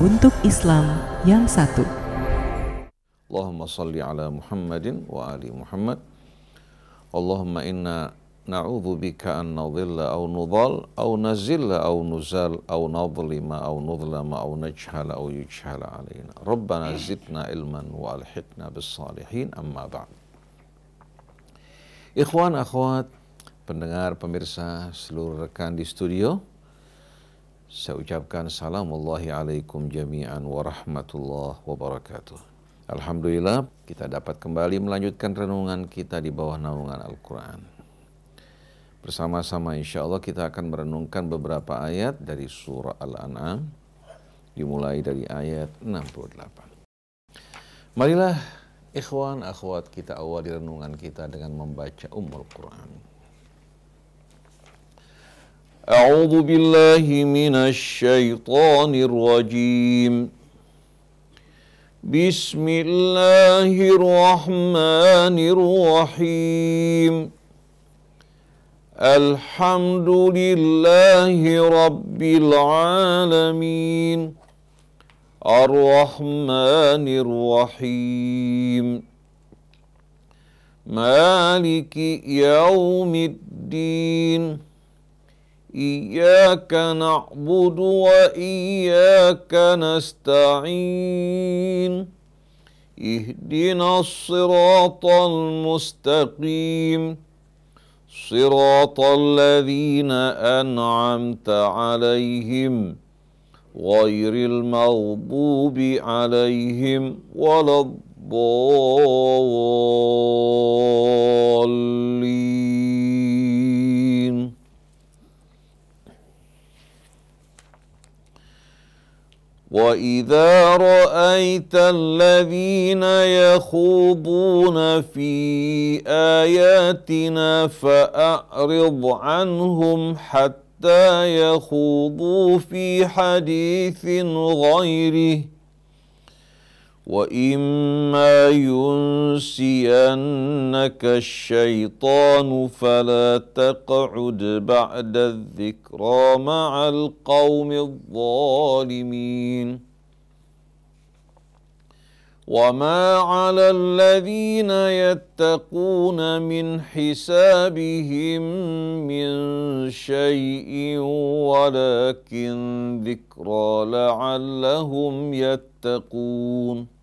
untuk Islam yang satu. Allahumma salli ala Muhammadin wa ali Muhammad. Allahumma inna na'udzubika an nadhilla aw nudhal aw nazilla aw nuzal aw nadhlima aw nudhlama aw najhala aw yujhala alaina. Rabbana zidna ilman wa alhiqna bis salihin, amma ba'd. Ikhwan, akhwat, pendengar, pemirsa, seluruh rekan di studio, saya ucapkan salamullahi alaikum jami'an wa rahmatullah wa barakatuh. Alhamdulillah, kita dapat kembali melanjutkan renungan kita di bawah naungan Al-Quran. Bersama-sama insya Allah kita akan merenungkan beberapa ayat dari surah Al-An'am, dimulai dari ayat 68. Marilah ikhwan, akhwat, kita awali renungan kita dengan membaca Ummul Quran. A'udzu billahi minasy syaithanir rajim. Bismillahirrahmanirrahim. Alhamdulillahi rabbil alamin. Ar-Rahmanir Rahim. Maliki yaumiddin. Iyyaka na'budu wa iyyaka nasta'in. Ihdinas siratal mustaqim. Siratal ladzina an'amta 'alaihim ghairil maghdubi 'alaihim waladdallin. وَإِذَا رَأَيْتَ الَّذِينَ يَخُوضُونَ فِي آيَاتِنَا فَأَعْرِضْ عَنْهُمْ حَتَّى يَخُوضُوا فِي حَدِيثٍ غَيْرِهِ وَإِمَّا يُنْسِيَنَّكَ الشَّيْطَانُ فَلَا تَقْعُدْ بَعْدَ الذِّكْرَى مَعَ الْقَوْمِ الظَّالِمِينَ وَمَا عَلَى الَّذِينَ يَتَّقُونَ مِنْ حِسَابِهِمْ مِنْ شَيْءٍ وَلَكِنْ ذِكْرَى لَعَلَّهُمْ يَتَّقُونَ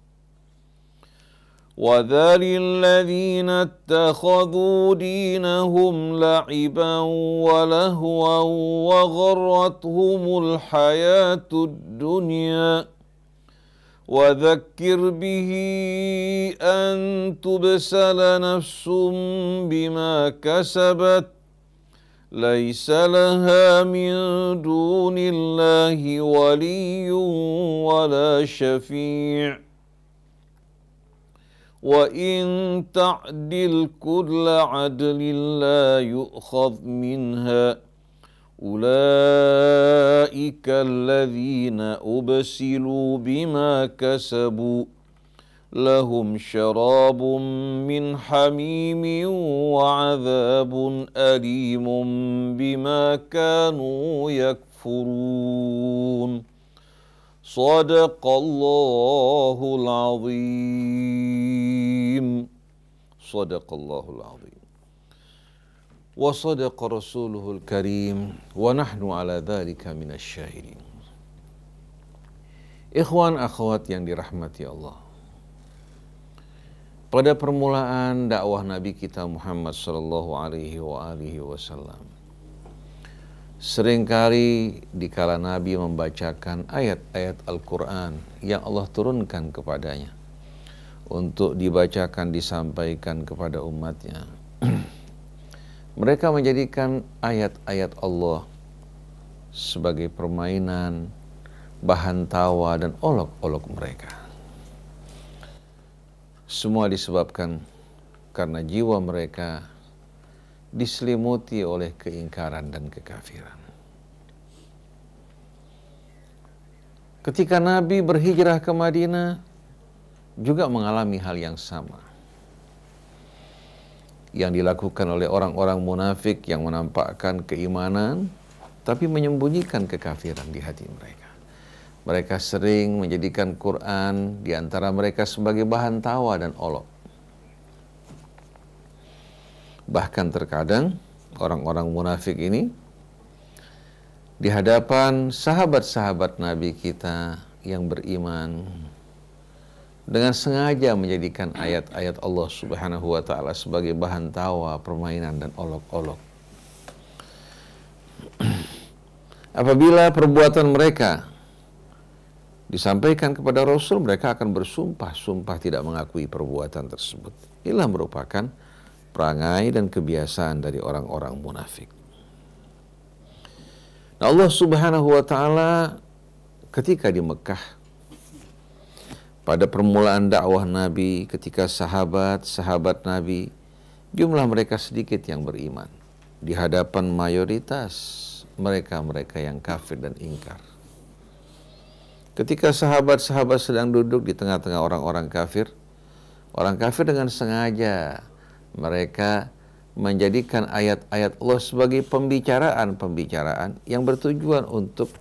وَذَرِ الَّذِينَ اتَّخَذُوا دِينَهُمْ لَعِبًا وَلَهْوًا وَغَرَّتْهُمُ الْحَيَاةُ الدُّنْيَا وَذَكِّرْ بِهِ أَن تُبْسَلَ نَفْسٌ بِمَا كَسَبَتْ لَيْسَ لَهَا مِن دُونِ اللَّهِ وَلِيٌّ وَلَا شَفِيعٌ وَإِن تَعْدِلْ كُلَّ عَدْلٍ لَّا يُؤْخَذْ مِنْهَا أُولَئِكَ الَّذِينَ أُبْسِلُوا بِمَا كَسَبُوا لَهُمْ شَرَابٌ مِّنْ حَمِيمٍ وَعَذَابٌ أَلِيمٌ بِمَا كَانُوا يَكْفُرُونَ صدق الله العظيم. صدق الله العظيم. وصدق رسوله الكريم ونحن على ذلك من الشاهدين. Ikhwan, akhwat yang dirahmati Allah. Pada permulaan dakwah Nabi kita Muhammad sallallahu alaihi wasallam, seringkali dikala Nabi membacakan ayat-ayat Al-Quran yang Allah turunkan kepadanya untuk dibacakan, disampaikan kepada umatnya, mereka menjadikan ayat-ayat Allah sebagai permainan, bahan tawa dan olok-olok mereka. Semua disebabkan karena jiwa mereka diselimuti oleh keingkaran dan kekafiran. Ketika Nabi berhijrah ke Madinah, juga mengalami hal yang sama yang dilakukan oleh orang-orang munafik yang menampakkan keimanan tapi menyembunyikan kekafiran di hati mereka. Mereka sering menjadikan Quran di antara mereka sebagai bahan tawa dan olok. Bahkan terkadang orang-orang munafik ini di hadapan sahabat-sahabat Nabi kita yang beriman dengan sengaja menjadikan ayat-ayat Allah Subhanahu wa taala sebagai bahan tawa, permainan dan olok-olok. Apabila perbuatan mereka disampaikan kepada Rasul, mereka akan bersumpah-sumpah tidak mengakui perbuatan tersebut. Inilah merupakan perangai dan kebiasaan dari orang-orang munafik. Nah, Allah Subhanahu wa taala ketika di Mekah pada permulaan dakwah Nabi, ketika sahabat-sahabat Nabi jumlah mereka sedikit yang beriman di hadapan mayoritas mereka-mereka yang kafir dan ingkar. Ketika sahabat-sahabat sedang duduk di tengah-tengah orang kafir dengan sengaja mereka menjadikan ayat-ayat Allah sebagai pembicaraan yang bertujuan untuk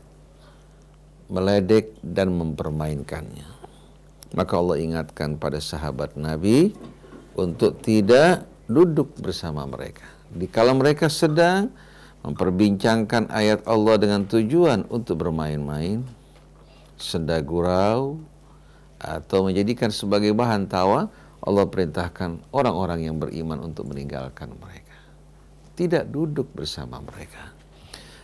meledek dan mempermainkannya. Maka Allah ingatkan pada sahabat Nabi untuk tidak duduk bersama mereka. Dikala mereka sedang memperbincangkan ayat Allah dengan tujuan untuk bermain-main, senda gurau, atau menjadikan sebagai bahan tawa, Allah perintahkan orang-orang yang beriman untuk meninggalkan mereka. Tidak duduk bersama mereka.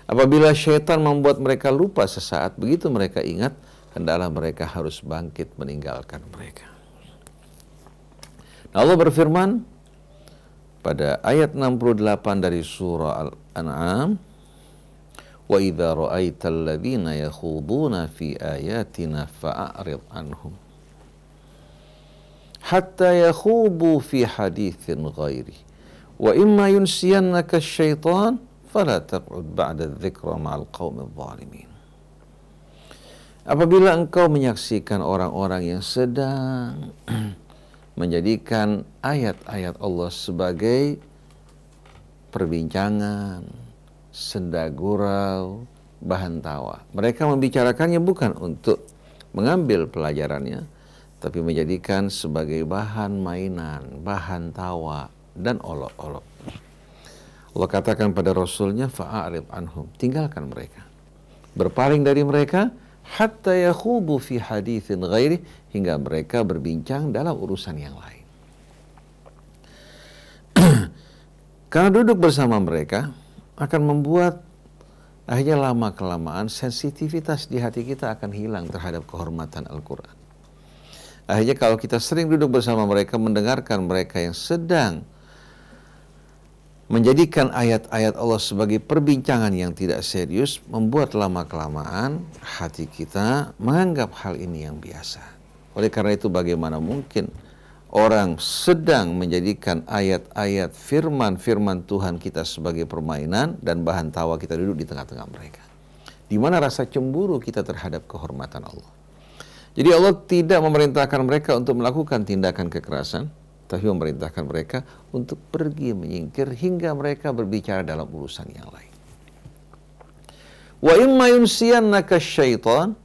Apabila syaitan membuat mereka lupa sesaat, begitu mereka ingat, hendaklah mereka harus bangkit meninggalkan mereka. Nah, Allah berfirman pada ayat 68 dari surah Al-An'am, wa idza ra'aital ladzina yakhuduna fi ayatina fa'arid anhum hatta yakhudu fi haditsin ghairi wa imma yunsiyannaka asy-syaitan fala taq'ud ba'da dzikra ma'al qaumidh dhalimin. Apabila engkau menyaksikan orang-orang yang sedang menjadikan ayat-ayat Allah sebagai perbincangan, senda gurau, bahan tawa. Mereka membicarakannya bukan untuk mengambil pelajarannya, tapi menjadikan sebagai bahan mainan, bahan tawa, dan olok-olok. Allah katakan pada Rasulnya, fa'arid anhum, tinggalkan mereka. Berpaling dari mereka, hatta yakhudu fi haditsin ghairi, hingga mereka berbincang dalam urusan yang lain. Karena duduk bersama mereka akan membuat akhirnya lama-kelamaan sensitivitas di hati kita akan hilang terhadap kehormatan Al-Quran. Akhirnya kalau kita sering duduk bersama mereka, mendengarkan mereka yang sedang menjadikan ayat-ayat Allah sebagai perbincangan yang tidak serius, membuat lama-kelamaan hati kita menganggap hal ini yang biasa. Oleh karena itu, bagaimana mungkin orang sedang menjadikan ayat-ayat firman-firman Tuhan kita sebagai permainan dan bahan tawa, kita duduk di tengah-tengah mereka. Di mana rasa cemburu kita terhadap kehormatan Allah. Jadi Allah tidak memerintahkan mereka untuk melakukan tindakan kekerasan, tapi memerintahkan mereka untuk pergi menyingkir hingga mereka berbicara dalam urusan yang lain. Wa imma yunsiyannaka syaitan,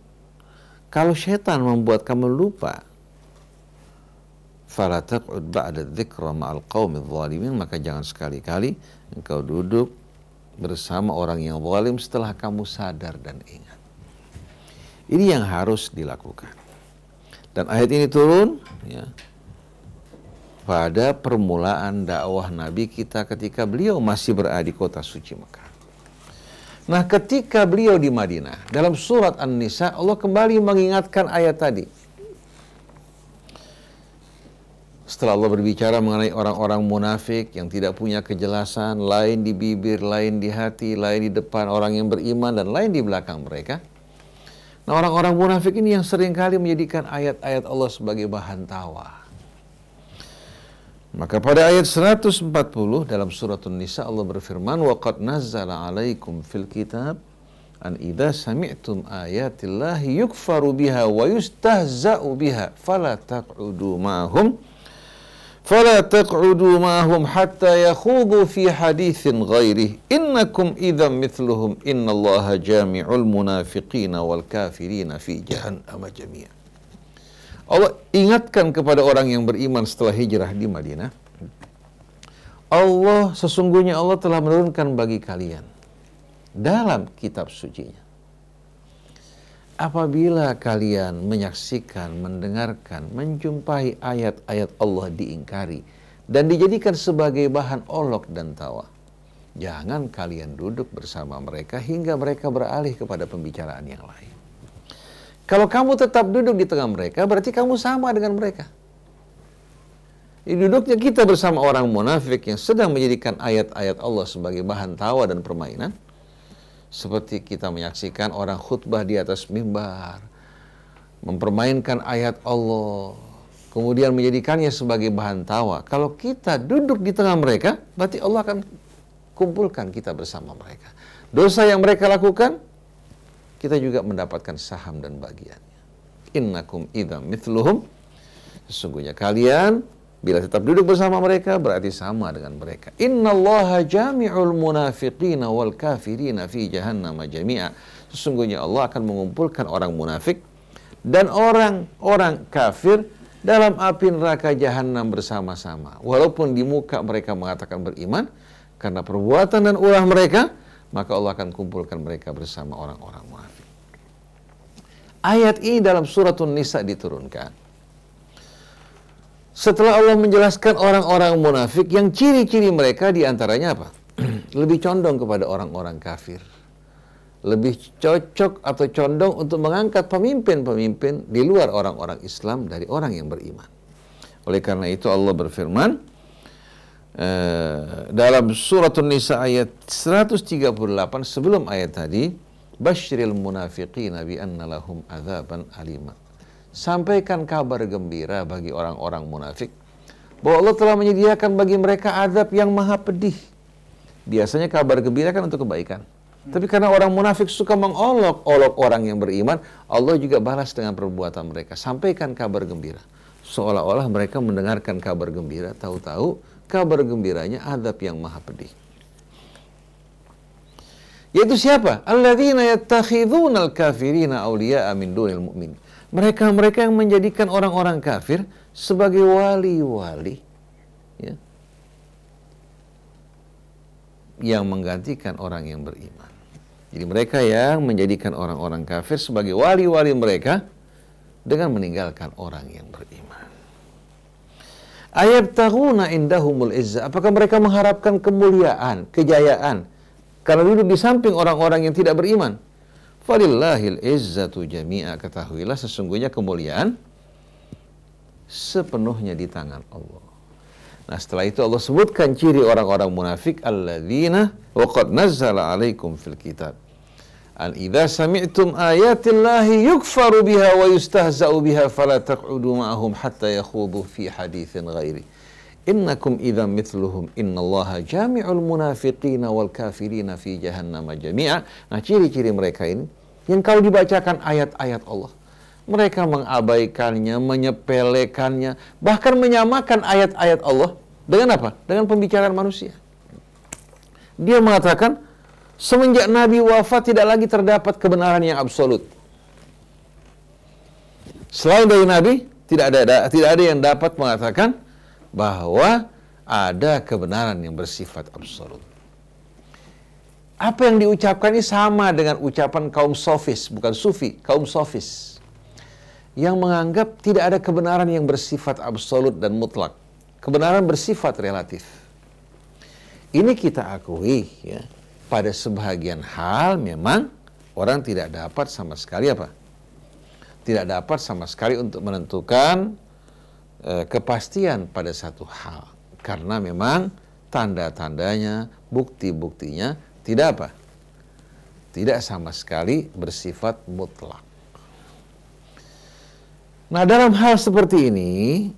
kalau syaitan membuat kamu lupa, fala taq'ud ba'da dzikra ma'al qaumidh dhalimin, maka jangan sekali-kali engkau duduk bersama orang yang zalim setelah kamu sadar dan ingat. Ini yang harus dilakukan. Dan ayat ini turun pada permulaan dakwah Nabi kita ketika beliau masih berada di kota suci Mekah. Nah, ketika beliau di Madinah, dalam surat An-Nisa Allah kembali mengingatkan ayat tadi. Setelah Allah berbicara mengenai orang-orang munafik yang tidak punya kejelasan, lain di bibir, lain di hati, lain di depan orang yang beriman, dan lain di belakang mereka. Nah, orang-orang munafik ini yang seringkali menjadikan ayat-ayat Allah sebagai bahan tawa. Maka pada ayat 140 dalam surat An-Nisa Allah berfirman, wa qad nazzala 'alaikum fil kitab an idza sami'tum ayatillahi yukfaru biha wa yustahza'u biha fala taq'udu ma'hum Fala taq'udu ma'ahum hatta yakhudu fi haditsin ghairih innakum idzam mithluhum innallaha jami'ul munafiqina wal kafirina fi jahannam jami'a. Allah ingatkan kepada orang yang beriman setelah hijrah di Madinah. Sesungguhnya Allah telah menurunkan bagi kalian dalam kitab sucinya. Apabila kalian menyaksikan, mendengarkan, menjumpai ayat-ayat Allah diingkari dan dijadikan sebagai bahan olok dan tawa, jangan kalian duduk bersama mereka hingga mereka beralih kepada pembicaraan yang lain. Kalau kamu tetap duduk di tengah mereka, berarti kamu sama dengan mereka. Duduknya kita bersama orang munafik yang sedang menjadikan ayat-ayat Allah sebagai bahan tawa dan permainan, seperti kita menyaksikan orang khutbah di atas mimbar, mempermainkan ayat Allah, kemudian menjadikannya sebagai bahan tawa. Kalau kita duduk di tengah mereka, berarti Allah akan kumpulkan kita bersama mereka. Dosa yang mereka lakukan, kita juga mendapatkan saham dan bagiannya. Innakum idzam mithluhum, sesungguhnya kalian bila tetap duduk bersama mereka, berarti sama dengan mereka. Innallaha jami'ul munafiqina wal kafirina fi jahannam jami'a. Sesungguhnya Allah akan mengumpulkan orang munafik dan orang-orang kafir dalam api neraka jahanam bersama-sama. Walaupun di muka mereka mengatakan beriman, karena perbuatan dan ulah mereka, maka Allah akan kumpulkan mereka bersama orang-orang munafik. Ayat ini dalam suratun Nisa diturunkan setelah Allah menjelaskan orang-orang munafik yang ciri-ciri mereka diantaranya apa? Lebih condong kepada orang-orang kafir. Lebih cocok atau condong untuk mengangkat pemimpin-pemimpin di luar orang-orang Islam dari orang yang beriman. Oleh karena itu Allah berfirman dalam surat An-Nisa ayat 138 sebelum ayat tadi, Basyiril munafiqina bi anna lahum adzaban alima. Sampaikan kabar gembira bagi orang-orang munafik bahwa Allah telah menyediakan bagi mereka azab yang maha pedih. Biasanya kabar gembira kan untuk kebaikan. Tapi karena orang munafik suka mengolok-olok orang yang beriman, Allah juga balas dengan perbuatan mereka. Sampaikan kabar gembira. Seolah-olah mereka mendengarkan kabar gembira, tahu-tahu kabar gembiranya azab yang maha pedih. Yaitu siapa? Alladzina yattakhidhunal kafirina awliya'a min dunil mu'min. Mereka yang menjadikan orang-orang kafir sebagai wali-wali, ya, yang menggantikan orang yang beriman. Jadi mereka yang menjadikan orang-orang kafir sebagai wali-wali mereka dengan meninggalkan orang yang beriman. Ayabtaghuna indahumul izzah. Apakah mereka mengharapkan kemuliaan, kejayaan karena duduk di samping orang-orang yang tidak beriman? Falillahil izzatu jami'a. Ketahuilah sesungguhnya kemuliaan sepenuhnya di tangan Allah. Nah setelah itu Allah sebutkan ciri orang-orang munafik, alladzina wa qad nazzala alaikum fil kitab an idza sami'tum ayatillahi yukfaru biha wa yustahza'u biha fala taq'udu ma'ahum hatta yakhudu fi haditsin ghairi innakum idzam mithluhum innallaha jami'ul munafiqina wal kafirina fi jahannam jami'a. Nah ciri-ciri mereka ini yang kalau dibacakan ayat-ayat Allah, mereka mengabaikannya, menyepelekannya, bahkan menyamakan ayat-ayat Allah dengan apa? Dengan pembicaraan manusia. Dia mengatakan semenjak Nabi wafat tidak lagi terdapat kebenaran yang absolut. Selain dari Nabi tidak ada yang dapat mengatakan bahwa ada kebenaran yang bersifat absolut. Apa yang diucapkan ini sama dengan ucapan kaum sofis, bukan sufi, kaum sofis, yang menganggap tidak ada kebenaran yang bersifat absolut dan mutlak. Kebenaran bersifat relatif. Ini kita akui, ya, pada sebahagian hal memang orang tidak dapat sama sekali apa? Tidak dapat sama sekali untuk menentukan kepastian pada satu hal. Karena memang tanda-tandanya, bukti-buktinya tidak apa? Tidak sama sekali bersifat mutlak. Nah, dalam hal seperti ini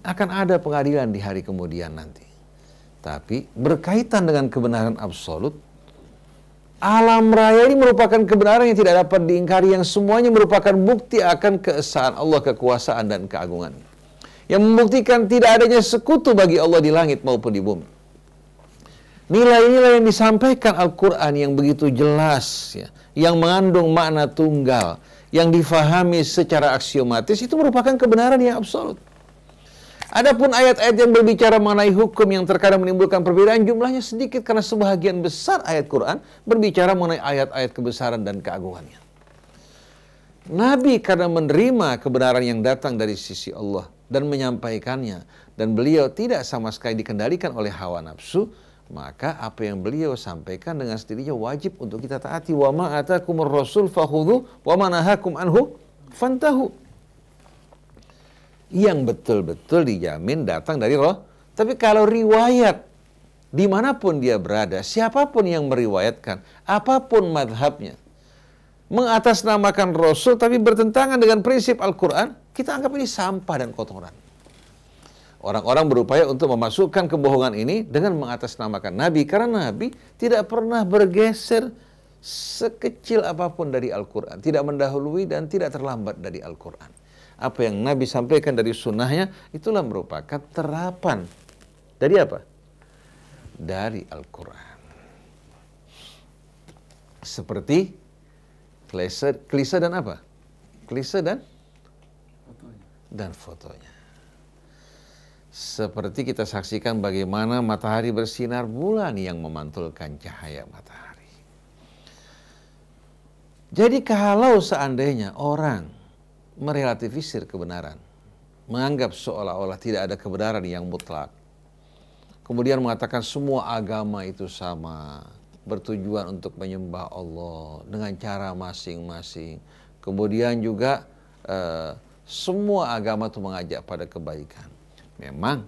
akan ada pengadilan di hari kemudian nanti. Tapi berkaitan dengan kebenaran absolut, alam raya ini merupakan kebenaran yang tidak dapat diingkari, yang semuanya merupakan bukti akan keesaan Allah, kekuasaan dan keagungan. yang membuktikan tidak adanya sekutu bagi Allah di langit maupun di bumi. Nilai-nilai yang disampaikan Al-Quran yang begitu jelas, ya, yang mengandung makna tunggal, yang difahami secara aksiomatis, itu merupakan kebenaran yang absolut. Adapun ayat-ayat yang berbicara mengenai hukum yang terkadang menimbulkan perbedaan, jumlahnya sedikit karena sebahagian besar ayat Quran berbicara mengenai ayat-ayat kebesaran dan keagungannya. Nabi karena menerima kebenaran yang datang dari sisi Allah dan menyampaikannya, dan beliau tidak sama sekali dikendalikan oleh hawa nafsu, maka apa yang beliau sampaikan dengan sendirinya wajib untuk kita taati. Wa ma atakumur rasul fakhudhu wa ma nahakum anhu fantahu. Yang betul-betul dijamin datang dari roh. Tapi kalau riwayat dimanapun dia berada, siapapun yang meriwayatkan, apapun madhabnya, mengatasnamakan Rasul tapi bertentangan dengan prinsip Al-Quran, kita anggap ini sampah dan kotoran. Orang-orang berupaya untuk memasukkan kebohongan ini dengan mengatasnamakan Nabi, karena Nabi tidak pernah bergeser sekecil apapun dari Al-Quran, tidak mendahului dan tidak terlambat dari Al-Quran. Apa yang Nabi sampaikan dari sunnahnya, itulah merupakan terapan dari apa? Dari Al-Quran. Seperti klise dan apa? Klise dan fotonya. Seperti kita saksikan bagaimana matahari bersinar, bulan yang memantulkan cahaya matahari. Jadi kalau seandainya orang merelativisir kebenaran, menganggap seolah-olah tidak ada kebenaran yang mutlak, kemudian mengatakan semua agama itu sama, bertujuan untuk menyembah Allah dengan cara masing-masing, kemudian juga semua agama itu mengajak pada kebaikan. Memang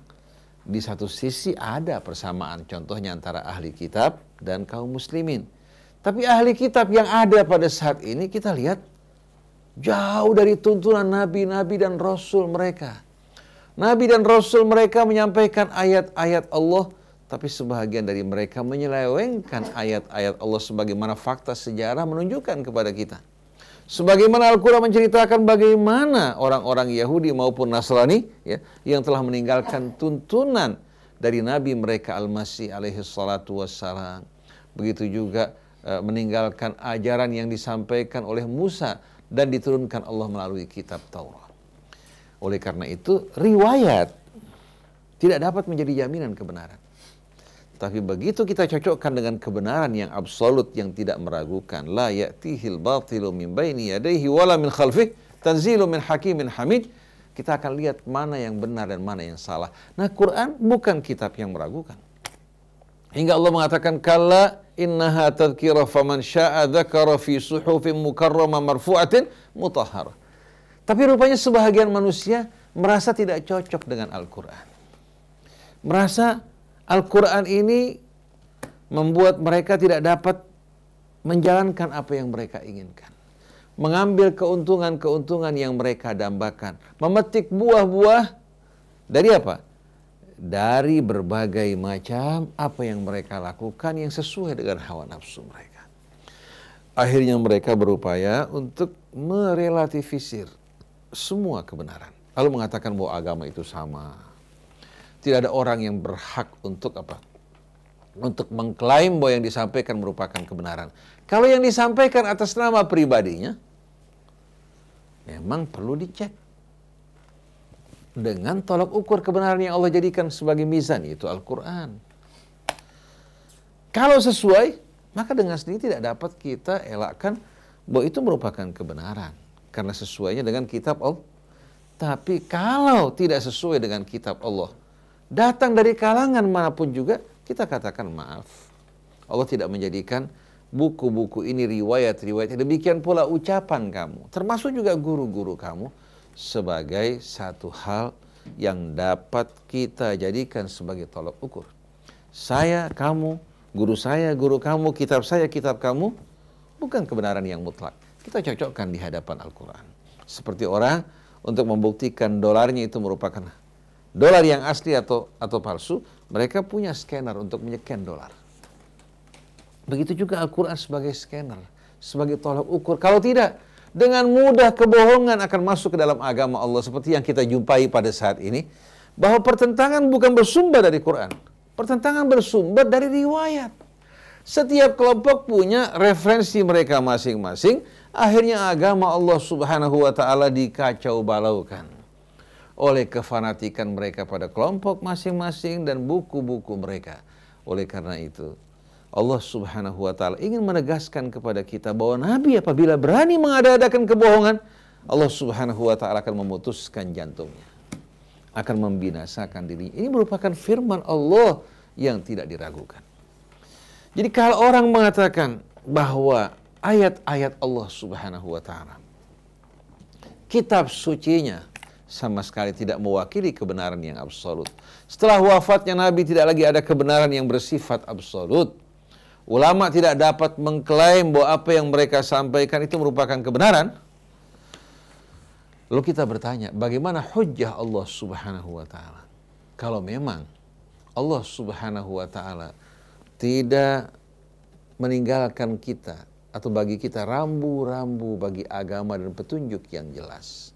di satu sisi ada persamaan, contohnya antara ahli kitab dan kaum muslimin. Tapi ahli kitab yang ada pada saat ini kita lihat jauh dari tuntunan nabi-nabi dan rasul mereka. Nabi dan rasul mereka menyampaikan ayat-ayat Allah, tapi sebahagian dari mereka menyelewengkan ayat-ayat Allah sebagaimana fakta sejarah menunjukkan kepada kita. Sebagaimana Al-Quran menceritakan bagaimana orang-orang Yahudi maupun Nasrani, ya, yang telah meninggalkan tuntunan dari Nabi mereka Al-Masih alaihi salatu wassalam. Begitu juga meninggalkan ajaran yang disampaikan oleh Musa dan diturunkan Allah melalui kitab Taurat. Oleh karena itu, riwayat tidak dapat menjadi jaminan kebenaran. Tapi begitu kita cocokkan dengan kebenaran yang absolut, yang tidak meragukan, la ya'tihil batilu min baini yadayhi wala min khalfih tanzilu min hakimin hamid, kita akan lihat mana yang benar dan mana yang salah. Nah, Quran bukan kitab yang meragukan. Hingga Allah mengatakan, kalla innaha tadhkira faman sya'a dzakara fi suhufin mukarramah marfu'atin mutahharah. Tapi rupanya sebahagian manusia merasa tidak cocok dengan Al-Quran. Merasa Al-Quran ini membuat mereka tidak dapat menjalankan apa yang mereka inginkan. Mengambil keuntungan-keuntungan yang mereka dambakan. Memetik buah-buah dari apa? Dari berbagai macam apa yang mereka lakukan yang sesuai dengan hawa nafsu mereka. Akhirnya mereka berupaya untuk merelativisir semua kebenaran. Lalu mengatakan bahwa agama itu sama. Tidak ada orang yang berhak untuk apa? Untuk mengklaim bahwa yang disampaikan merupakan kebenaran. Kalau yang disampaikan atas nama pribadinya, memang perlu dicek dengan tolak ukur kebenaran yang Allah jadikan sebagai mizan, yaitu Al-Quran. Kalau sesuai, maka dengan sendiri tidak dapat kita elakkan bahwa itu merupakan kebenaran, karena sesuainya dengan kitab Allah. Tapi kalau tidak sesuai dengan kitab Allah, datang dari kalangan manapun juga, kita katakan maaf. Allah tidak menjadikan buku-buku ini riwayat-riwayat. Demikian pula ucapan kamu, termasuk juga guru-guru kamu, sebagai satu hal yang dapat kita jadikan sebagai tolak ukur. Saya, kamu, guru saya, guru kamu, kitab saya, kitab kamu, bukan kebenaran yang mutlak. Kita cocokkan di hadapan Al-Quran. Seperti orang untuk membuktikan dolarnya itu merupakan dolar yang asli atau palsu, mereka punya scanner untuk menyeken dolar. Begitu juga Al-Quran sebagai scanner, sebagai tolak ukur. Kalau tidak, Dengan mudah kebohongan akan masuk ke dalam agama Allah seperti yang kita jumpai pada saat ini. Bahwa pertentangan bukan bersumber dari Quran. Pertentangan bersumber dari riwayat. Setiap kelompok punya referensi mereka masing-masing. Akhirnya agama Allah Subhanahu wa ta'ala dikacau balaukan oleh kefanatikan mereka pada kelompok masing-masing dan buku-buku mereka. Oleh karena itu, Allah Subhanahu wa ta'ala ingin menegaskan kepada kita bahwa Nabi apabila berani mengada-adakan kebohongan, Allah Subhanahu wa ta'ala akan memutuskan jantungnya, akan membinasakan dirinya. Ini merupakan firman Allah yang tidak diragukan. Jadi kalau orang mengatakan bahwa ayat-ayat Allah Subhanahu wa ta'ala, kitab sucinya sama sekali tidak mewakili kebenaran yang absolut. Setelah wafatnya Nabi tidak lagi ada kebenaran yang bersifat absolut. Ulama tidak dapat mengklaim bahwa apa yang mereka sampaikan itu merupakan kebenaran. Lalu kita bertanya, bagaimana hujjah Allah Subhanahu wa ta'ala? Kalau memang Allah Subhanahu wa ta'ala tidak meninggalkan kita atau bagi kita rambu-rambu bagi agama dan petunjuk yang jelas,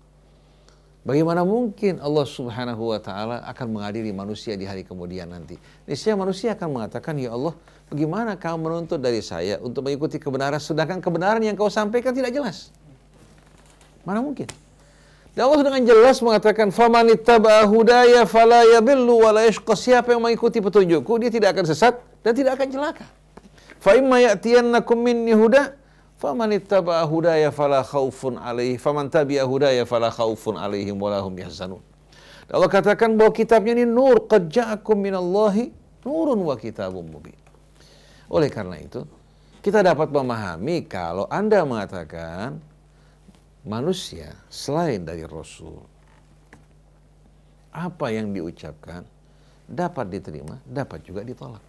bagaimana mungkin Allah Subhanahu wa ta'ala akan mengadili manusia di hari kemudian nanti? Niscaya manusia akan mengatakan, ya Allah, bagaimana kamu menuntut dari saya untuk mengikuti kebenaran sedangkan kebenaran yang kau sampaikan tidak jelas? Mana mungkin? Dan Allah dengan jelas mengatakan, "Famanittaba'a hudaya fala yadhillu wa la yashqa." Siapa yang mengikuti petunjukku, dia tidak akan sesat dan tidak akan celaka. Fa imma ya'tiyannakum minni huda famanittaba'a hudaya fala khaufun 'alaihi faman tabi'a hudaya fala khaufun 'alaihim wa lahum yahzanun. Allah katakan bahwa kitabnya ini nur, qad ja'akum minallahi nurun wa kitabun mubin. Oleh karena itu, kita dapat memahami kalau Anda mengatakan manusia selain dari Rasul, apa yang diucapkan dapat diterima, dapat juga ditolak.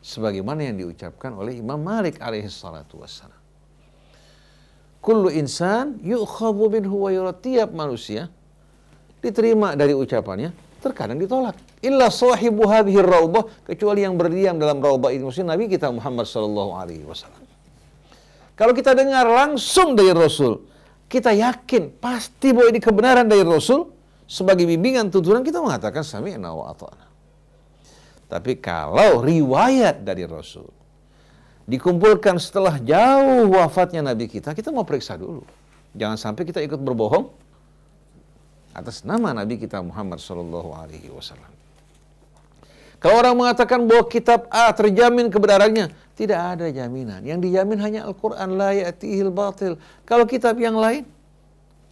Sebagaimana yang diucapkan oleh Imam Malik alaihi salatu wassalam. Kullu insan yu'khadhu minhu wa yurad. Tiap manusia diterima dari ucapannya, terkadang ditolak. Illa sahibu hadhihi raubah, kecuali yang berdiam dalam raubah ini, maksudnya Nabi kita Muhammad sallallahu alaihi wasallam. Kalau kita dengar langsung dari Rasul, kita yakin pasti bahwa ini kebenaran dari Rasul, sebagai bimbingan tuntunan kita mengatakan sami'na wa ata'na. Tapi kalau riwayat dari Rasul dikumpulkan setelah jauh wafatnya Nabi kita mau periksa dulu. Jangan sampai kita ikut berbohong atas nama Nabi kita Muhammad sallallahu alaihi wasallam. Kalau orang mengatakan bahwa kitab A terjamin kebenarannya, tidak ada jaminan. Yang dijamin hanya Al-Quran, la ya'tihil batil. Kalau kitab yang lain,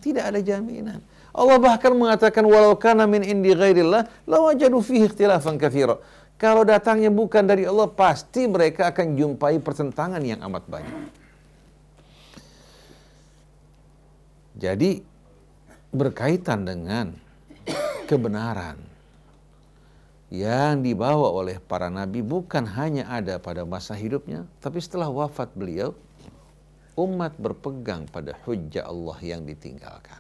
tidak ada jaminan. Allah bahkan mengatakan, walau kana min indi ghairillah, lawajadu fihi ikhtilafan katsira. Kalau datangnya bukan dari Allah, pasti mereka akan jumpai pertentangan yang amat banyak. Jadi, berkaitan dengan kebenaran yang dibawa oleh para nabi bukan hanya ada pada masa hidupnya, tapi setelah wafat beliau, umat berpegang pada hujjah Allah yang ditinggalkan.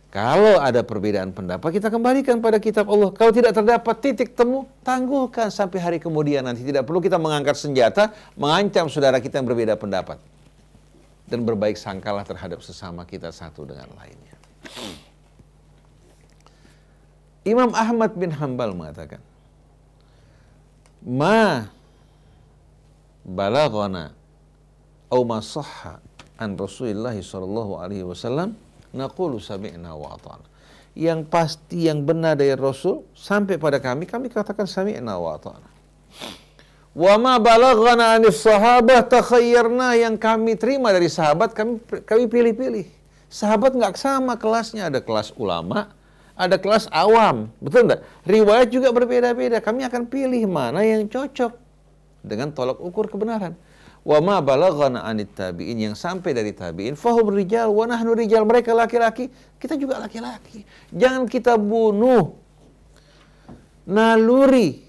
Kalau ada perbedaan pendapat, kita kembalikan pada kitab Allah. Kalau tidak terdapat titik temu, tangguhkan sampai hari kemudian nanti. Tidak perlu kita mengangkat senjata, mengancam saudara kita yang berbeda pendapat. Dan berbaik sangkalah terhadap sesama kita satu dengan lainnya. Imam Ahmad bin Hanbal mengatakan, ma balaghana au ma sahha an Rasulillah sallallahu alaihi wasallam naqulu sami'na wa ata'na. Yang pasti, yang benar dari Rasul sampai pada kami katakan sami'na wa ata'na. Wa ma balaghana anis sahabah takhayyarna. Yang kami terima dari sahabat kami pilih-pilih. Sahabat nggak sama kelasnya, ada kelas ulama, ada kelas awam, betul enggak? Riwayat juga berbeda-beda. Kami akan pilih mana yang cocok dengan tolak ukur kebenaran. Wa ma balaghana anit tabi'in, yang sampai dari tabi'in, fahum rijal wa nahnu rijal, mereka laki-laki, kita juga laki-laki. Jangan kita bunuh naluri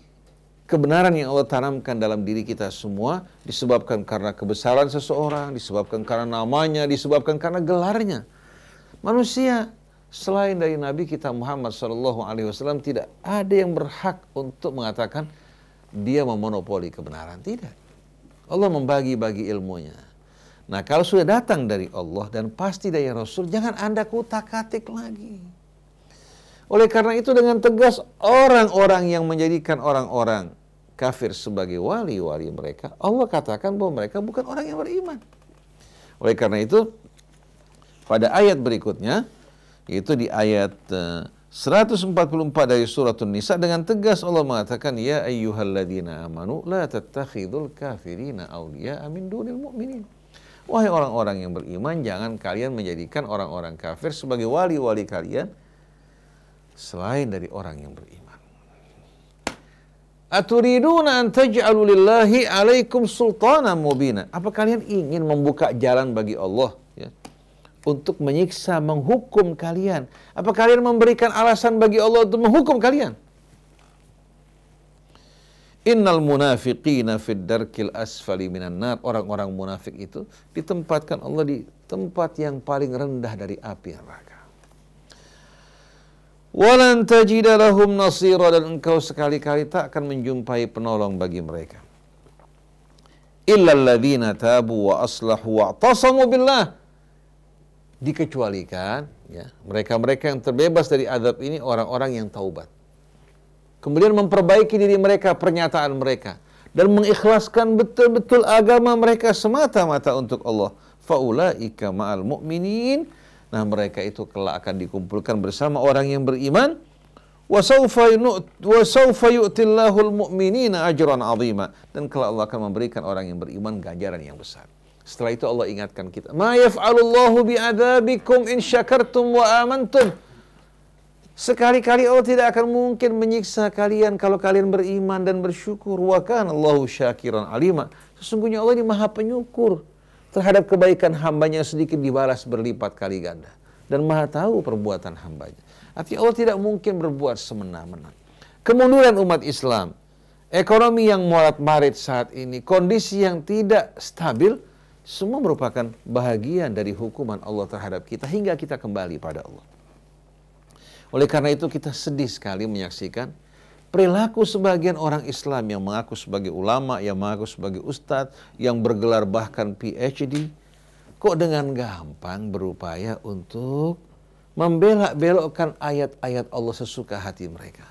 kebenaran yang Allah tanamkan dalam diri kita semua, disebabkan karena kebesaran seseorang, disebabkan karena namanya, disebabkan karena gelarnya. Manusia selain dari Nabi kita Muhammad SAW tidak ada yang berhak untuk mengatakan dia memonopoli kebenaran. Tidak. Allah membagi-bagi ilmunya. Nah, kalau sudah datang dari Allah dan pasti dari Rasul, jangan Anda kutak-katik lagi. Oleh karena itu dengan tegas orang-orang yang menjadikan orang-orang kafir sebagai wali-wali mereka, Allah katakan bahwa mereka bukan orang yang beriman. Oleh karena itu, pada ayat berikutnya, yaitu di ayat 144 dari surat An-Nisa, dengan tegas Allah mengatakan, Ya ayyuhalladzina amanu la tattakhidul kafirina awliya'a min dunil mu'minin. Wahai orang-orang yang beriman, jangan kalian menjadikan orang-orang kafir sebagai wali-wali kalian selain dari orang yang beriman. Aturiduna an taj'alu lillahi 'alaikum sultanan mubina. Apa kalian ingin membuka jalan bagi Allah, ya, untuk menyiksa, menghukum kalian? Apa kalian memberikan alasan bagi Allah untuk menghukum kalian? Innal munafiqina fid darkil asfali minan nar. Orang-orang munafik itu ditempatkan Allah di tempat yang paling rendah dari api neraka. Walan tajida lahum nasira, dan engkau sekali-kali tak akan menjumpai penolong bagi mereka. Illal ladzina tabu wa aslahu wa atasamu billah. Dikecualikan, ya, mereka-mereka yang terbebas dari azab ini orang-orang yang taubat. Kemudian memperbaiki diri mereka, pernyataan mereka, dan mengikhlaskan betul-betul agama mereka semata-mata untuk Allah. Faulaika ma'al mu'minin. Nah, mereka itu kelak akan dikumpulkan bersama orang yang beriman. Wa sawfa yu'tillahul mu'minina ajran 'azima. Dan kelak Allah akan memberikan orang yang beriman ganjaran yang besar. Setelah itu Allah ingatkan kita, ma yaf'alullahu bi'adzabikum in syakartum wa amantum. Sekali-kali Allah tidak akan mungkin menyiksa kalian kalau kalian beriman dan bersyukur. Wa kana Allahu syakiran alima. Sesungguhnya Allah ini Maha Penyukur terhadap kebaikan hambanya, sedikit dibalas berlipat kali ganda, dan Maha tahu perbuatan hambanya. Artinya Allah tidak mungkin berbuat semena-mena. Kemunduran umat Islam, ekonomi yang morat-marit saat ini, kondisi yang tidak stabil, semua merupakan bahagian dari hukuman Allah terhadap kita hingga kita kembali pada Allah. Oleh karena itu kita sedih sekali menyaksikan perilaku sebagian orang Islam yang mengaku sebagai ulama, yang mengaku sebagai ustadz, yang bergelar bahkan PhD, kok dengan gampang berupaya untuk membelok-belokkan ayat-ayat Allah sesuka hati mereka.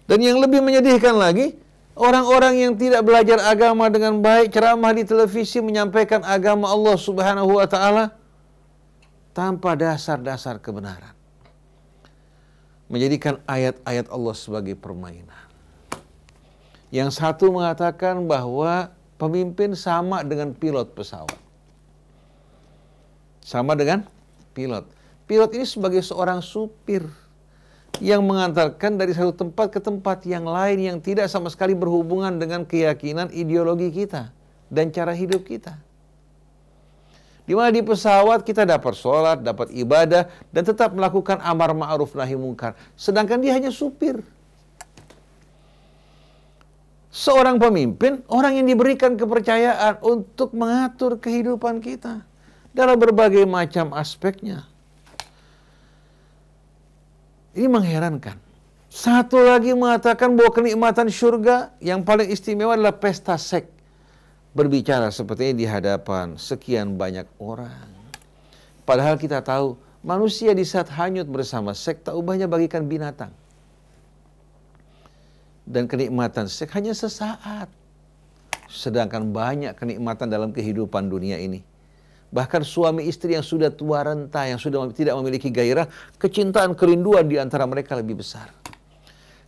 Dan yang lebih menyedihkan lagi, orang-orang yang tidak belajar agama dengan baik, ceramah di televisi menyampaikan agama Allah Subhanahu wa Ta'ala tanpa dasar-dasar kebenaran, menjadikan ayat-ayat Allah sebagai permainan. Yang satu mengatakan bahwa pemimpin sama dengan pilot pesawat. Sama dengan pilot. Pilot ini sebagai seorang supir yang mengantarkan dari satu tempat ke tempat yang lain yang tidak sama sekali berhubungan dengan keyakinan, ideologi kita dan cara hidup kita. Di mana di pesawat kita dapat sholat, dapat ibadah, dan tetap melakukan amar ma'ruf nahi mungkar. Sedangkan dia hanya supir. Seorang pemimpin, orang yang diberikan kepercayaan untuk mengatur kehidupan kita dalam berbagai macam aspeknya. Ini mengherankan. Satu lagi mengatakan bahwa kenikmatan surga yang paling istimewa adalah pesta seks. Berbicara seperti ini di hadapan sekian banyak orang. Padahal kita tahu manusia di saat hanyut bersama seks tak ubahnya bagikan binatang. Dan kenikmatan seks hanya sesaat. Sedangkan banyak kenikmatan dalam kehidupan dunia ini. Bahkan suami istri yang sudah tua renta, yang sudah tidak memiliki gairah, kecintaan, kerinduan di antara mereka lebih besar.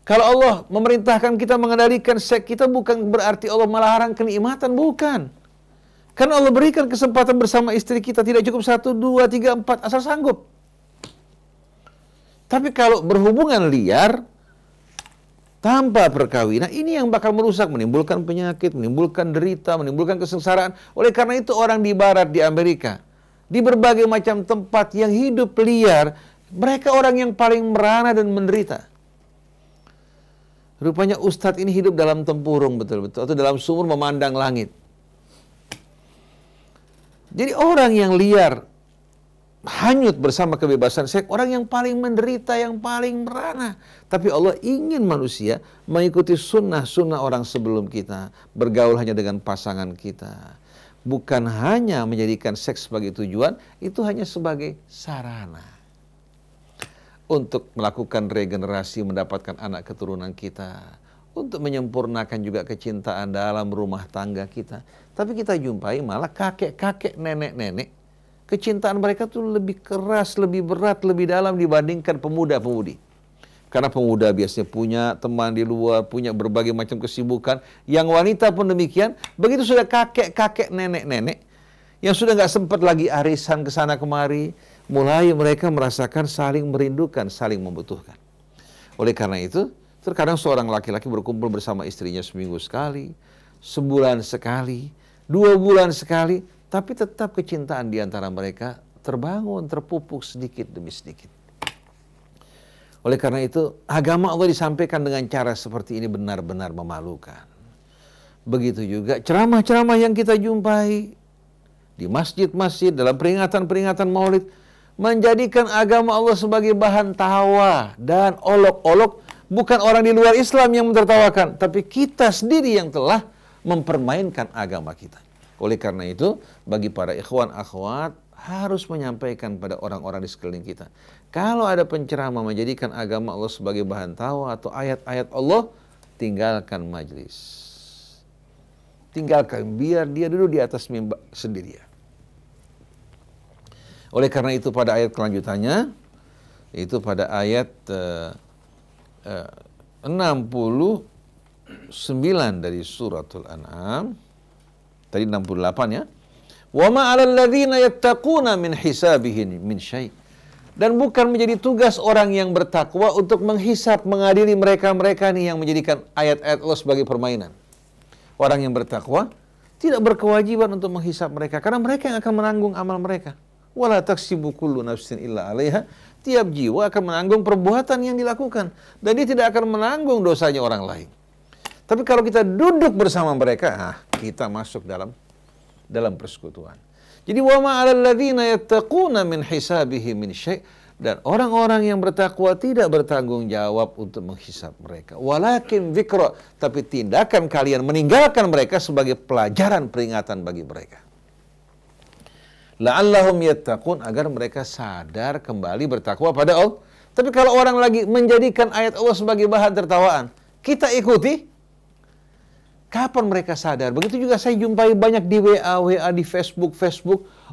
Kalau Allah memerintahkan kita mengendalikan seks kita, bukan berarti Allah melarang kenikmatan, bukan. Karena Allah berikan kesempatan bersama istri kita, tidak cukup 1, 2, 3, 4, asal sanggup. Tapi kalau berhubungan liar, tanpa perkawinan, ini yang bakal merusak, menimbulkan penyakit, menimbulkan derita, menimbulkan kesengsaraan. Oleh karena itu orang di barat, di Amerika, di berbagai macam tempat yang hidup liar, mereka orang yang paling merana dan menderita. Rupanya ustadz ini hidup dalam tempurung betul-betul, atau dalam sumur memandang langit. Jadi orang yang liar, hanyut bersama kebebasan seks, orang yang paling menderita, yang paling merana. Tapi Allah ingin manusia mengikuti sunnah-sunnah orang sebelum kita, bergaul hanya dengan pasangan kita, bukan hanya menjadikan seks sebagai tujuan, itu hanya sebagai sarana untuk melakukan regenerasi, mendapatkan anak keturunan kita, untuk menyempurnakan juga kecintaan dalam rumah tangga kita. Tapi kita jumpai malah kakek-kakek, nenek-nenek, kecintaan mereka tuh lebih keras, lebih berat, lebih dalam dibandingkan pemuda-pemudi. Karena pemuda biasanya punya teman di luar, punya berbagai macam kesibukan. Yang wanita pun demikian. Begitu sudah kakek-kakek, nenek-nenek, yang sudah nggak sempat lagi arisan ke sana kemari, mulai mereka merasakan saling merindukan, saling membutuhkan. Oleh karena itu, terkadang seorang laki-laki berkumpul bersama istrinya seminggu sekali, sebulan sekali, 2 bulan sekali, tapi tetap kecintaan di antara mereka terbangun, terpupuk sedikit demi sedikit. Oleh karena itu, agama Allah disampaikan dengan cara seperti ini benar-benar memalukan. Begitu juga ceramah-ceramah yang kita jumpai di masjid-masjid, dalam peringatan-peringatan Maulid, menjadikan agama Allah sebagai bahan tawa dan olok-olok. Bukan orang di luar Islam yang mentertawakan, tapi kita sendiri yang telah mempermainkan agama kita. Oleh karena itu, bagi para ikhwan akhwat, harus menyampaikan pada orang-orang di sekeliling kita. Kalau ada penceramah menjadikan agama Allah sebagai bahan tawa atau ayat-ayat Allah, tinggalkan majlis. Tinggalkan, biar dia duduk di atas mimbar sendirian. Oleh karena itu pada ayat kelanjutannya, itu pada ayat 69 dari suratul An'am, tadi 68 ya. Wa ma 'alal ladzina yattaquna min hisabihim min syai'. Dan bukan menjadi tugas orang yang bertakwa untuk menghisap, mengadili mereka-mereka nih yang menjadikan ayat-ayat Allah sebagai permainan. Orang yang bertakwa tidak berkewajiban untuk menghisap mereka, karena mereka yang akan menanggung amal mereka. Wala taksibu kullu nafsin illa 'alaiha. Tiap jiwa akan menanggung perbuatan yang dilakukan, dan dia tidak akan menanggung dosanya orang lain. Tapi kalau kita duduk bersama mereka, kita masuk dalam persekutuan. Jadi wa ma 'alal ladzina yattaquna min hisabihim min syai', dan orang-orang yang bertakwa tidak bertanggung jawab untuk menghisab mereka. Walakin dzikra, tapi tindakan kalian meninggalkan mereka sebagai pelajaran peringatan bagi mereka. La'allahum yattaqun, agar mereka sadar kembali bertakwa pada Allah. Tapi kalau orang lagi menjadikan ayat Allah sebagai bahan tertawaan, kita ikuti, kapan mereka sadar? Begitu juga saya jumpai banyak di WA, di Facebook,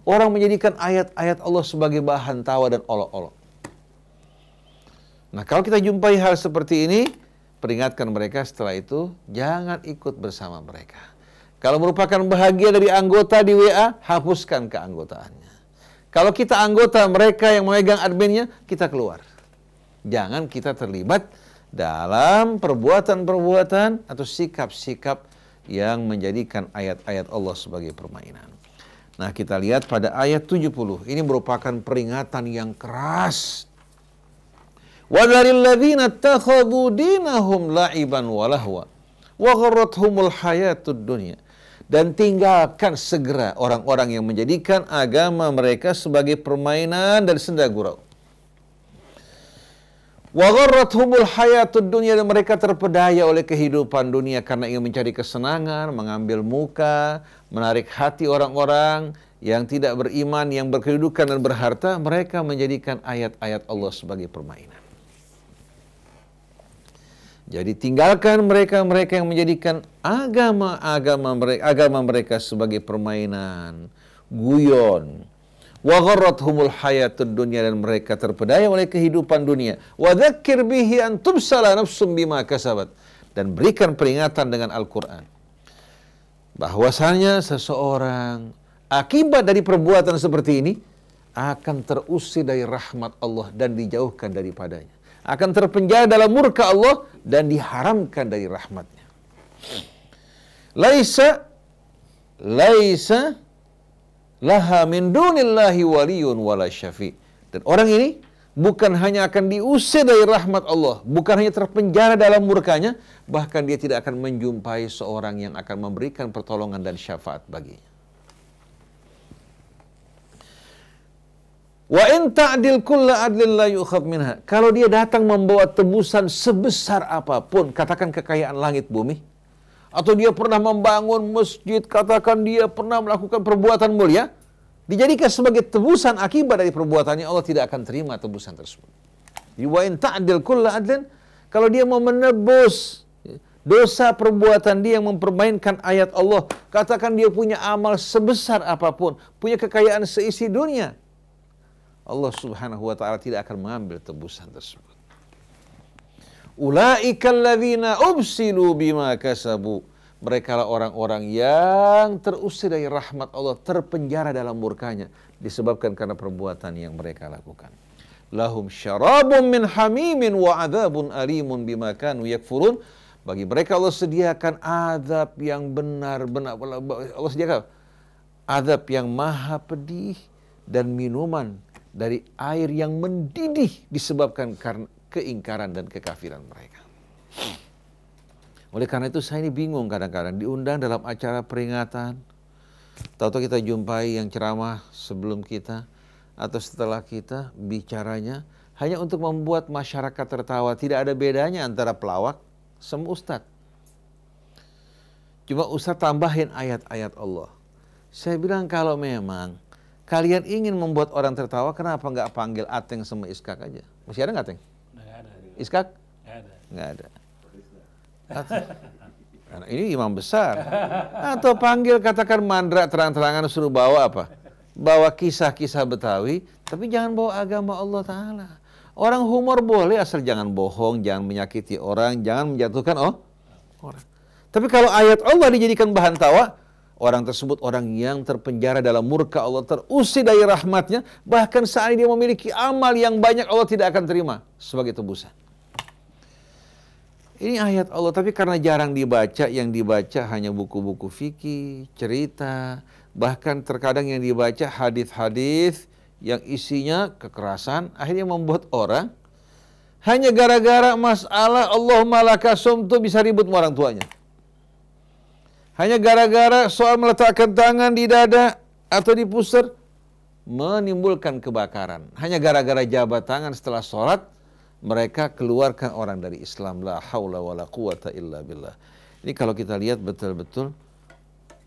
orang menjadikan ayat-ayat Allah sebagai bahan tawa dan olok-olok. Nah, kalau kita jumpai hal seperti ini, peringatkan mereka setelah itu, jangan ikut bersama mereka. Kalau merupakan bahagia dari anggota di WA, hapuskan keanggotaannya. Kalau kita anggota mereka yang memegang adminnya, kita keluar. Jangan kita terlibat dalam perbuatan-perbuatan atau sikap-sikap yang menjadikan ayat-ayat Allah sebagai permainan. Nah, kita lihat pada ayat 70. Ini merupakan peringatan yang keras. وَذَرِ الَّذِينَ اتَّخَذُوا دِينَهُمْ لَعِبًا وَلَهْوًا وَغَرَّتْهُمُ الْحَيَاةُ الدُّنْيَا. Dan tinggalkan segera orang-orang yang menjadikan agama mereka sebagai permainan dan senda gurau. Wa gharrathumul hayatud dunya, dan mereka terpedaya oleh kehidupan dunia karena ingin mencari kesenangan, mengambil muka, menarik hati orang-orang yang tidak beriman, yang berkedudukan dan berharta. Mereka menjadikan ayat-ayat Allah sebagai permainan. Jadi tinggalkan mereka-mereka yang menjadikan agama mereka sebagai permainan, guyon. Wa gharrathumul hayatud dunya, dan mereka terpedaya oleh kehidupan dunia. Wa dzakkir bihi an tubsala nafsum bima kasabat, dan berikan peringatan dengan Al-Qur'an bahwasanya seseorang akibat dari perbuatan seperti ini akan terusir dari rahmat Allah dan dijauhkan daripadanya, akan terpenjara dalam murka Allah dan diharamkan dari rahmatnya. Laisa laha min dunillahi waliyun wala syafi'. Dan orang ini bukan hanya akan diusir dari rahmat Allah, bukan hanya terpenjara dalam murkanya, bahkan dia tidak akan menjumpai seorang yang akan memberikan pertolongan dan syafaat baginya. Wa in ta'dil kulla adlin la yu'khadh minha. Kalau dia datang membawa tebusan sebesar apapun, katakan kekayaan langit bumi, atau dia pernah membangun masjid, katakan dia pernah melakukan perbuatan mulia, dijadikan sebagai tebusan akibat dari perbuatannya, Allah tidak akan terima tebusan tersebut. Wa in ta'dil kulla adlin, kalau dia mau menebus dosa perbuatan dia yang mempermainkan ayat Allah, katakan dia punya amal sebesar apapun, punya kekayaan seisi dunia, Allah subhanahu wa ta'ala tidak akan mengambil tebusan tersebut. Ulaika alladzina ubsilu bima kasabu. Mereka lah orang-orang yang terusir dari rahmat Allah, terpenjara dalam murkanya, disebabkan karena perbuatan yang mereka lakukan. Lahum syarabun min hamimin wa adzabun alimun bima kanu yakfurun. Bagi mereka Allah sediakan azab yang benar-benar, Allah sediakan azab yang maha pedih dan minuman dari air yang mendidih disebabkan karena keingkaran dan kekafiran mereka. Oleh karena itu saya ini bingung kadang-kadang diundang dalam acara peringatan, tahu-tahu kita jumpai yang ceramah sebelum kita atau setelah kita, bicaranya hanya untuk membuat masyarakat tertawa. Tidak ada bedanya antara pelawak sama ustadz. Cuma ustadz tambahin ayat-ayat Allah. Saya bilang kalau memang kalian ingin membuat orang tertawa, kenapa nggak panggil Ateng sama Iskak aja? Masih ada nggak Ateng? Nggak ada. Iskak? Nggak ada. Nggak ada. Karena ini imam besar. Atau panggil, katakan Mandra, terang-terangan suruh bawa apa? Bawa kisah-kisah Betawi, tapi jangan bawa agama Allah Ta'ala. Orang humor boleh, asal jangan bohong, jangan menyakiti orang, jangan menjatuhkan orang. Tapi kalau ayat Allah dijadikan bahan tawa, orang tersebut orang yang terpenjara dalam murka Allah, terusir dari rahmatnya, bahkan saat dia memiliki amal yang banyak, Allah tidak akan terima sebagai tebusan. Ini ayat Allah, tapi karena jarang dibaca, yang dibaca hanya buku-buku fikih, cerita, bahkan terkadang yang dibaca hadis-hadis yang isinya kekerasan, akhirnya membuat orang hanya gara-gara masalah Allahumma laka sumtu bisa ribut sama orang tuanya. Hanya gara-gara soal meletakkan tangan di dada atau di pusar menimbulkan kebakaran. Hanya gara-gara jabat tangan setelah sholat, mereka keluarkan orang dari Islam. La haula wa la quwata illa billah. Ini kalau kita lihat betul-betul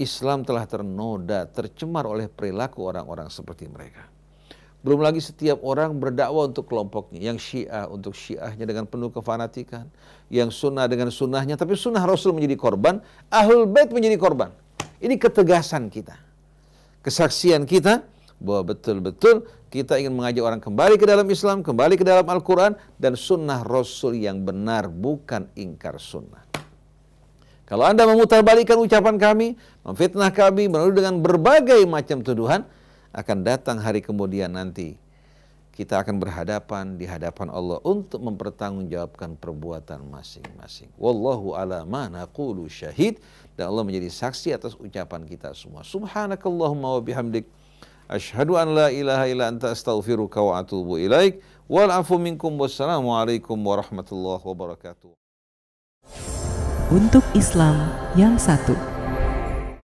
Islam telah ternoda, tercemar oleh perilaku orang-orang seperti mereka. Belum lagi setiap orang berdakwah untuk kelompoknya. Yang Syiah untuk Syiahnya dengan penuh kefanatikan. Yang Sunnah dengan sunnahnya. Tapi sunnah Rasul menjadi korban, Ahlul Bait menjadi korban. Ini ketegasan kita. Kesaksian kita bahwa betul-betul kita ingin mengajak orang kembali ke dalam Islam, kembali ke dalam Al-Quran, dan sunnah Rasul yang benar, bukan ingkar sunnah. Kalau Anda memutarbalikkan ucapan kami, memfitnah kami, menuduh dengan berbagai macam tuduhan, akan datang hari kemudian nanti kita akan berhadapan di hadapan Allah untuk mempertanggungjawabkan perbuatan masing-masing. Wallahu ala ma naqulu syahid, dan Allah menjadi saksi atas ucapan kita semua. Subhanakallahumma wa bihamdik, asyhadu an la ilaha illa anta astaghfiruka wa atubu ilaik. Wal afu minkum, wassalamualaikum warahmatullahi wabarakatuh. Untuk Islam yang satu.